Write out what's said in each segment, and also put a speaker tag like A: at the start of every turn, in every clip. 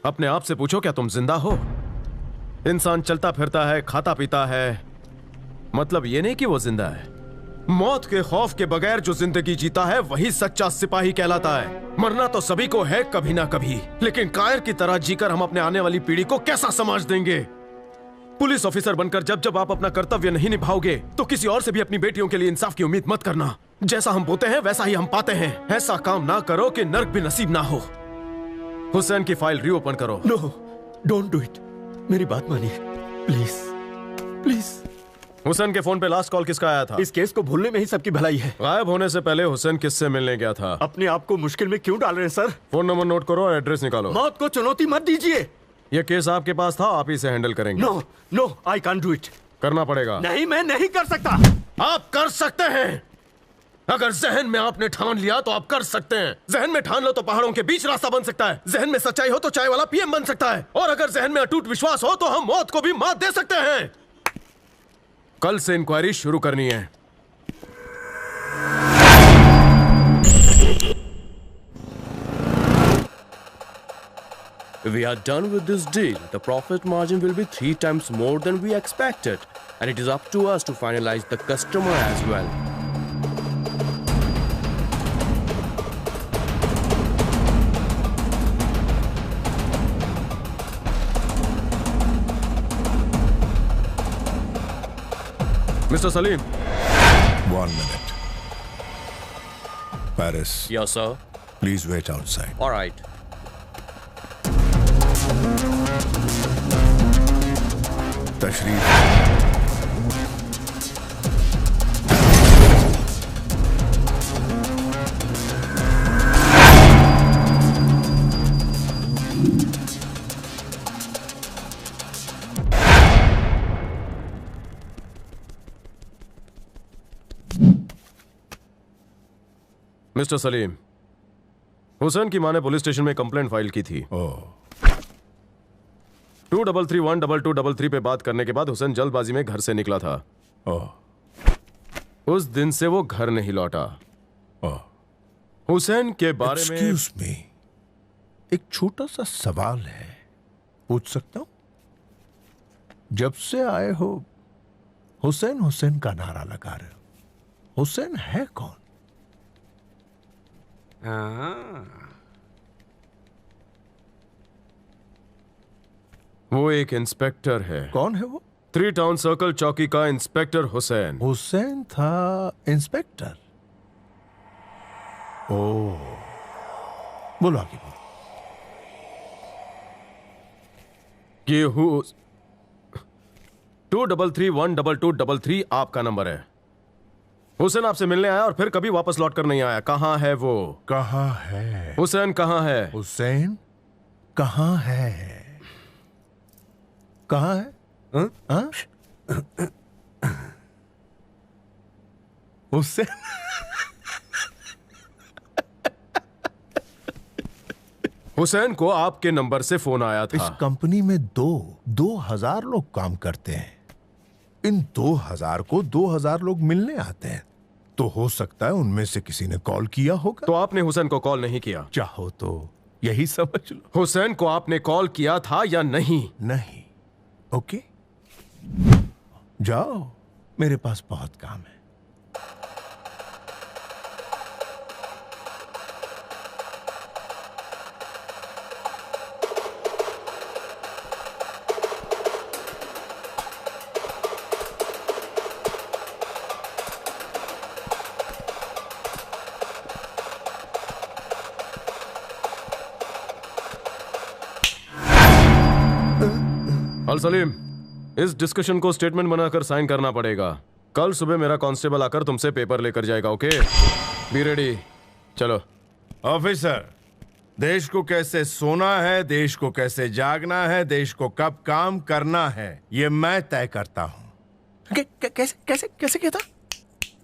A: अपने आप से पूछो, क्या तुम जिंदा हो? इंसान चलता फिरता है, खाता पीता है, मतलब ये नहीं कि वो जिंदा है। मौत के खौफ के बगैर जो जिंदगी जीता है वही सच्चा सिपाही कहलाता है। मरना तो सभी को है कभी ना कभी, लेकिन कायर की तरह जीकर हम अपने आने वाली पीढ़ी को कैसा समाज देंगे? पुलिस ऑफिसर बनकर जब जब आप अपना कर्तव्य नहीं निभाओगे तो किसी और से भी अपनी बेटियों के लिए इंसाफ की उम्मीद मत करना। जैसा हम बोते हैं वैसा ही हम पाते हैं। ऐसा काम ना करो कि नर्क भी नसीब ना हो। हुसैन की फाइल रीओपन करो।
B: No, don't do it. मेरी बात मानिए प्लीज, प्लीज।
A: हुसैन के फोन पे लास्ट कॉल किसका आया था?
B: इस केस को भूलने में ही सबकी भलाई है।
A: गायब होने से पहले हुसैन किससे मिलने गया था?
B: अपने आप को मुश्किल में क्यों डाल रहे हैं सर?
A: फोन नंबर नोट करो और एड्रेस निकालो।
B: मौत को चुनौती मत दीजिए।
A: ये केस आपके पास था, आप ही से हैंडल करेंगे।
B: No no, I can't do it.
A: करना पड़ेगा।
B: नहीं, मैं नहीं कर सकता।
A: आप कर सकते हैं। अगर जहन में आपने ठान लिया तो आप कर सकते हैं। जहन में ठान लो तो पहाड़ों के बीच रास्ता बन सकता है। जहन में सच्चाई हो तो चाय वाला पीएम बन सकता है। और अगर जहन में अटूट विश्वास हो तो हम मौत को भी मात दे सकते हैं। कल से इंक्वायरी शुरू करनी है।
C: We are done with this deal. The profit margin will be 3 times more than we expected, and it is up to us to finalize the customer as well.
A: Mr. Salim.
D: 1 minute. Paris,
C: Yes, sir.
D: please wait outside.
C: All right.
D: तशरीफ।
A: Mister Salim, Hussain की मां ने police station में complaint file की थी। 233-12233 पे बात करने के बाद हुसैन जल्दबाजी में घर से निकला था। उस दिन से वो घर नहीं लौटा। हुसैन के बारे में
D: एक्सक्यूज मी, एक छोटा सा सवाल है, पूछ सकता हूं? जब से आए हो हुसैन हुसैन का नारा लगा रहे हो, हुसैन है कौन?
A: वो एक इंस्पेक्टर है।
D: कौन है वो?
A: 3 टाउन सर्कल चौकी का इंस्पेक्टर हुसैन।
D: हुसैन था इंस्पेक्टर। ओ, बोलो आगे बोलो।
A: ये 233-12233 आपका नंबर है। हुसैन आपसे मिलने आया और फिर कभी वापस लौट कर नहीं आया। कहाँ है वो?
D: कहाँ है
A: हुसैन? कहाँ है
D: हुसैन? कहाँ है? कहाँ है? हुसैन?
A: हुसैन को आपके नंबर से फोन आया था।
D: इस कंपनी में 2000 लोग काम करते हैं। इन 2000 को 2000 लोग मिलने आते हैं, तो हो सकता है उनमें से किसी ने कॉल किया होगा।
A: तो आपने हुसैन को कॉल नहीं किया?
D: चाहो तो यही समझ लो।
A: हुसैन को आपने कॉल किया था या नहीं?
D: नहीं। ओके, जाओ, मेरे पास बहुत काम है।
A: अल सलीम, इस डिस्कशन को स्टेटमेंट बनाकर साइन करना पड़ेगा। कल सुबह मेरा कांस्टेबल आकर तुमसे पेपर लेकर जाएगा। Okay, be ready. चलो।
E: ऑफिसर, देश को कैसे सोना है, देश को कैसे जागना है, देश को कब काम करना है, ये मैं तय करता हूं।
D: कैसे कैसे कैसे कहता?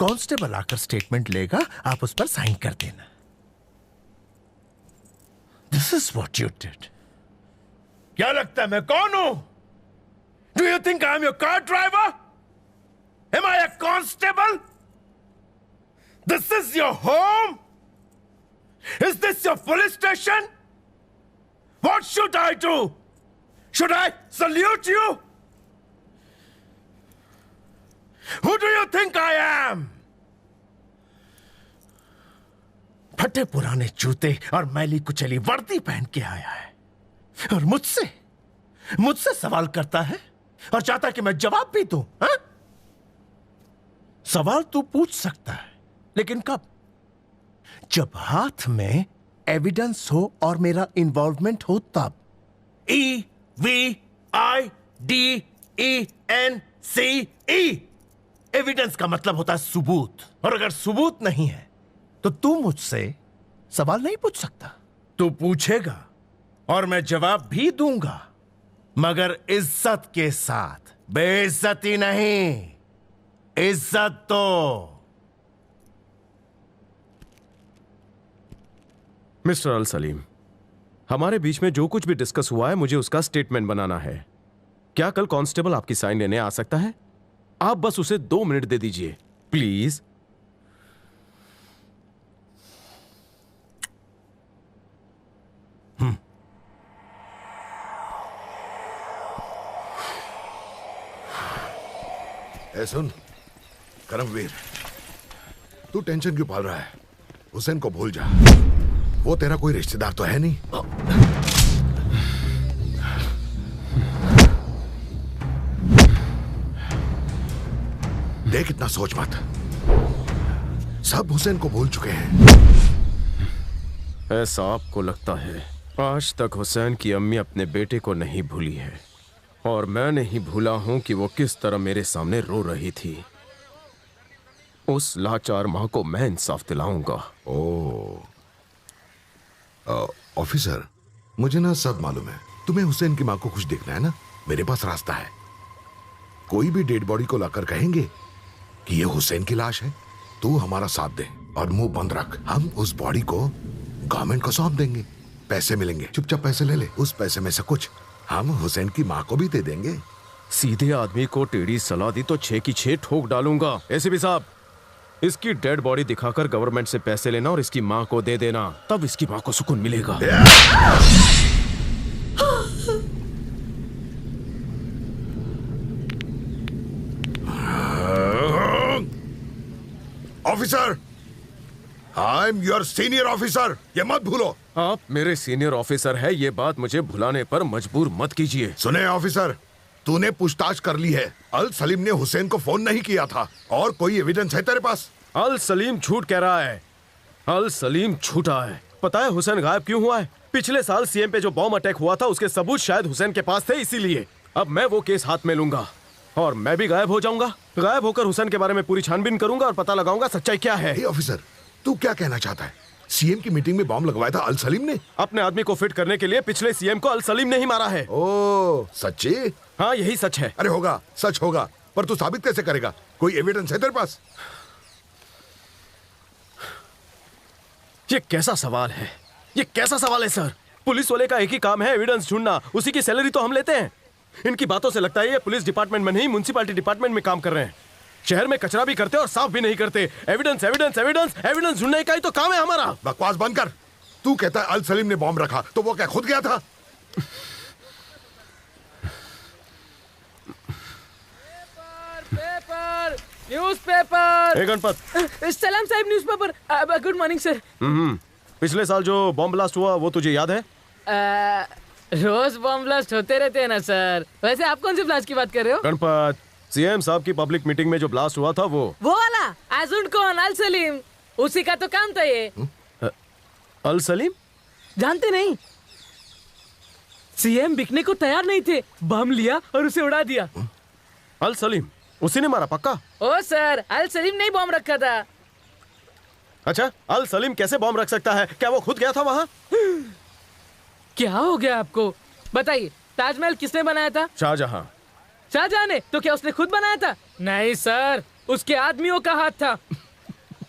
D: कांस्टेबल आकर स्टेटमेंट लेगा, आप उस पर साइन कर देना। This is what you did.
E: क्या लगता है मैं कौन हूं? Do you think I am your car driver? Am I a constable? This is your home? Is this your police station? What should I do? Should I salute you? Who do you think I am? फटे पुराने जूते और मैली कुचली वर्दी पहन के आया है और मुझसे सवाल करता है और चाहता है कि मैं जवाब भी दूं। हाँ? सवाल तू पूछ सकता है, लेकिन कब? जब हाथ में एविडेंस हो और मेरा इन्वॉल्वमेंट हो तब। EVIDENCE। एविडेंस का मतलब होता है सबूत, और अगर सबूत नहीं है तो तू मुझसे सवाल नहीं पूछ सकता। तू पूछेगा और मैं जवाब भी दूंगा, मगर इज्जत के साथ, बेइज्जती नहीं। इज्जत तो।
A: मिस्टर अल सलीम, हमारे बीच में जो कुछ भी डिस्कस हुआ है मुझे उसका स्टेटमेंट बनाना है। क्या कल कांस्टेबल आपकी साइन लेने आ सकता है? आप बस उसे 2 मिनट दे दीजिए प्लीज।
F: ए सुन करमवीर, तू टेंशन क्यों पाल रहा है? हुसैन को भूल जा, वो तेरा कोई रिश्तेदार तो है नहीं। देख, इतना सोच मत, सब हुसैन को भूल चुके हैं।
A: ऐसा आपको लगता है? आज तक हुसैन की अम्मी अपने बेटे को नहीं भूली है, और मैं नहीं भूला हूं कि वो किस तरह मेरे सामने रो रही थी। उस लाचार मां को मैं इंसाफ दिलाऊंगा।
F: ऑफिसर, मुझे ना सब मालूम है। तुम्हें हुसैन की मां को खुश देखना है ना? मेरे पास रास्ता है। कोई भी डेड बॉडी को लाकर कहेंगे कि ये हुसैन की लाश है, तू हमारा साथ दे और मुंह बंद रख। हम उस बॉडी को गवर्नमेंट को सौंप देंगे, पैसे मिलेंगे, चुपचाप पैसे ले ले। उस पैसे में से कुछ हम हुसैन की मां को भी दे देंगे।
A: सीधे आदमी को टेढ़ी सलाह दी तो 6 की 6 ठोक डालूंगा। एसीपी साहब, इसकी डेड बॉडी दिखाकर गवर्नमेंट से पैसे लेना और इसकी मां को दे देना, तब इसकी मां को सुकून मिलेगा।
F: Officer, I am your senior officer, ये मत भूलो।
A: आप मेरे सीनियर ऑफिसर हैं, ये बात मुझे भुलाने पर मजबूर मत कीजिए।
F: सुने ऑफिसर, तूने पूछताछ कर ली है। अल सलीम ने हुसैन को फोन नहीं किया था, और कोई एविडेंस है तेरे पास?
A: अल सलीम झूठ कह रहा है। अल सलीम झूठा है। पता है हुसैन गायब क्यों हुआ है? पिछले साल सीएम पे जो बॉम्ब अटैक हुआ था उसके सबूत शायद हुसैन के पास थे, इसीलिए अब मैं वो केस हाथ में लूंगा और मैं भी गायब हो जाऊंगा। गायब होकर हुसैन के बारे में पूरी छानबीन करूंगा और पता लगाऊंगा सच्चाई क्या है।
F: हे ऑफिसर, तू क्या कहना चाहता है? सीएम की मीटिंग में बॉम्ब लगवाया था अल सलीम ने?
A: अपने आदमी को फिट करने के लिए पिछले सीएम को अल सलीम ने ही मारा है।
F: ओ, सच्ची?
A: हाँ, यही सच है।
F: अरे होगा, सच होगा, पर तू साबित कैसे करेगा? कोई एविडेंस है तेरे पास?
A: ये कैसा सवाल है? ये कैसा सवाल है सर? पुलिस वाले का एक ही काम है, एविडेंस ढूंढना। उसी की सैलरी तो हम लेते हैं। इनकी बातों से लगता है ये पुलिस डिपार्टमेंट में नहीं, म्युनिसिपैलिटी डिपार्टमेंट में काम कर रहे हैं। शहर में कचरा भी करते और साफ भी नहीं करते। एविडेंस एविडेंस एविडेंस एविडेंस ढूंढने का ही तो काम है हमारा।
F: बकवास बंद कर। तू कहता है अल सलीम ने बॉम्ब रखा, तो वो क्या खुद गया था?
G: Paper, newspaper.
A: गणपत,
G: सलाम साहब, न्यूज़पेपर। Good morning sir.
A: पिछले साल जो बॉम्ब ब्लास्ट हुआ वो तुझे याद है?
G: रोज बॉम्ब ब्लास्ट होते रहते हैं ना सर। वैसे आप कौन से ब्लास्ट की बात कर रहे हो?
A: गणपत, सीएम साहब की पब्लिक मीटिंग में जो ब्लास्ट हुआ था वो
G: वाला। आजुन कौन? अल सलीम, उसी का तो काम था ये।
A: अल सलीम
G: जानते नहीं? सीएम बिकने को तैयार नहीं थे, बम लिया और उसे उड़ा दिया।
A: अल सलीम उसी ने मारा पक्का?
G: ओ सर, अल सलीम ने बॉम्ब रखा था।
A: अच्छा, अल सलीम कैसे बॉम्ब रख सकता है? क्या वो खुद गया था वहाँ?
G: क्या हो गया आपको? बताइए, ताजमहल किसने बनाया था?
A: शाहजहां।
G: शाहजहां ने? तो क्या उसने खुद बनाया था? नहीं सर, उसके आदमियों का हाथ था।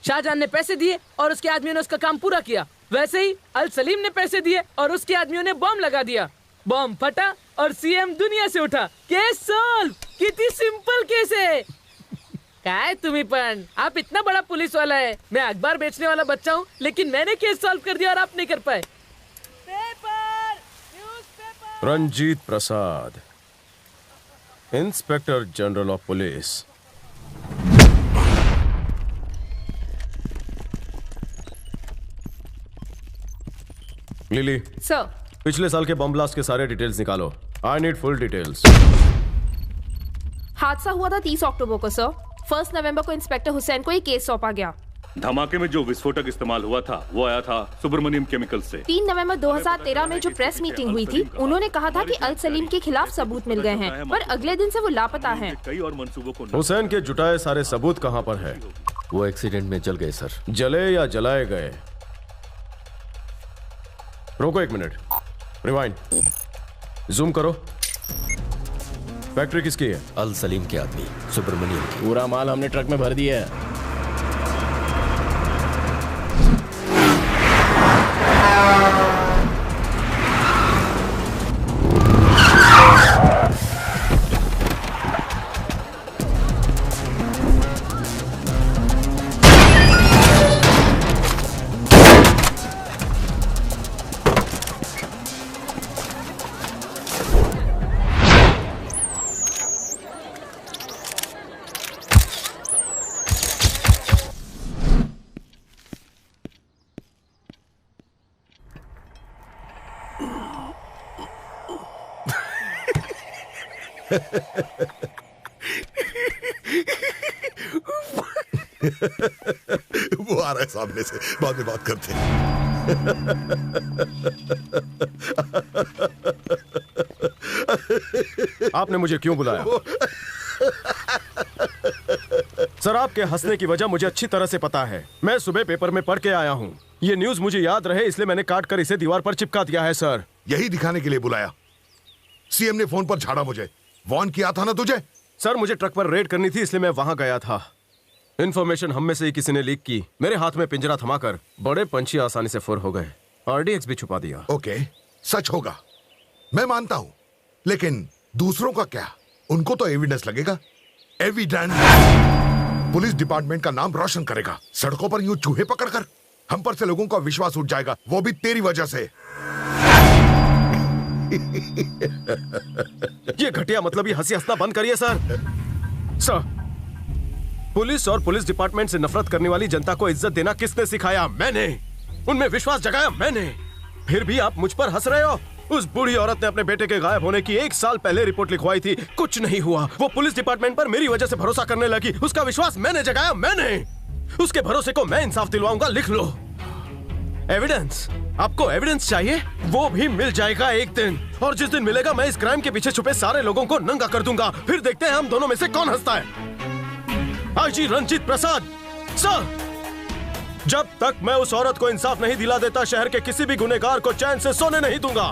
G: शाहजहां ने पैसे दिए और उसके आदमियों ने उसका काम पूरा किया। वैसे ही अल सलीम ने पैसे दिए और उसके आदमियों ने बॉम्ब लगा दिया। बॉम्ब फटा और सीएम दुनिया से उठा। Case solve. कितनी सिंपल केस है। काय तुम्ही पण, आप इतना बड़ा पुलिस वाला है, मैं अखबार बेचने वाला बच्चा हूँ, लेकिन मैंने केस सॉल्व कर दिया और आप नहीं कर पाए। Paper,
A: Ranjit Prasad, inspector general of police. Lily,
H: sir.
A: पिछले साल के बम ब्लास्ट के सारे डिटेल्स निकालो। I need full details.
H: हादसा हुआ था 30 अक्टूबर को सर। 1 नवंबर को इंस्पेक्टर हुसैन को ये केस सौंपा गया।
I: धमाके में जो विस्फोटक इस्तेमाल हुआ था वो आया था सुब्रमण्यम केमिकल से।
H: 3 नवंबर 2013 में जो प्रेस मीटिंग हुई थी, उन्होंने कहा था कि अल सलीम के खिलाफ सबूत मिल गए हैं, पर अगले दिन से वो लापता हैं।
I: कई और मंसूबों को
A: हुसैन के जुटाए सारे सबूत कहां पर है?
B: वो एक्सीडेंट में जल गए सर।
A: जले या जलाए गए? रोको 1 मिनट, रिवाइंड, जूम करो। फैक्ट्री किसकी है?
B: अल सलीम के आदमी सुब्रमण्यम की।
C: पूरा माल हमने ट्रक में भर दिया है।
F: वो आ रहा है सामने से, बाद में बात करते हैं।
A: आपने मुझे क्यों बुलाया? सर, आपके हंसने की वजह मुझे अच्छी तरह से पता है। मैं सुबह पेपर में पढ़ के आया हूँ। ये न्यूज मुझे याद रहे इसलिए मैंने काट कर इसे दीवार पर चिपका दिया है सर।
F: यही दिखाने के लिए बुलाया? सीएम ने फोन पर झाड़ा मुझे, वार्न किया था ना तुझे?
A: सर, मुझे ट्रक पर रेड करनी थी इसलिए मैं वहां गया था। इन्फॉर्मेशन हम में से ही किसी ने लीक की। मेरे हाथ में पिंजरा थमाकर बड़े पंछी आसानी से फुर हो गए। आरडीएक्स भी छुपा दिया।
F: ओके, सच होगा, मैं मानता हूं, लेकिन दूसरों का क्या? उनको तो एविडेंस लगेगा। एविडेंस पुलिस डिपार्टमेंट का नाम रोशन करेगा। सड़कों पर यूं चूहे पकड़कर हम पर से लोगों का विश्वास उठ जाएगा, वो भी तेरी वजह से।
A: ये घटिया मतलब ये हंसी हंसना बंद करिए सर। सर, पुलिस और पुलिस डिपार्टमेंट से नफरत करने वाली जनता को इज्जत देना किसने सिखाया? मैंने। उनमें विश्वास जगाया मैंने। फिर भी आप मुझ पर हंस रहे हो। उस बूढ़ी औरत ने अपने बेटे के गायब होने की 1 साल पहले रिपोर्ट लिखवाई थी, कुछ नहीं हुआ। वो पुलिस डिपार्टमेंट पर मेरी वजह से भरोसा करने लगी। उसका विश्वास मैंने जगाया, मैंने। उसके भरोसे को मैं इंसाफ दिलवाऊंगा, लिख लो। एविडेंस, आपको एविडेंस चाहिए? वो भी मिल जाएगा एक दिन, और जिस दिन मिलेगा मैं इस क्राइम के पीछे छुपे सारे लोगों को नंगा कर दूंगा। फिर देखते हैं हम दोनों में से कौन हंसता है। आईजी रंजीत प्रसाद सर, जब तक मैं उस औरत को इंसाफ नहीं दिला देता, शहर के किसी भी गुनहगार को चैन से सोने नहीं दूंगा।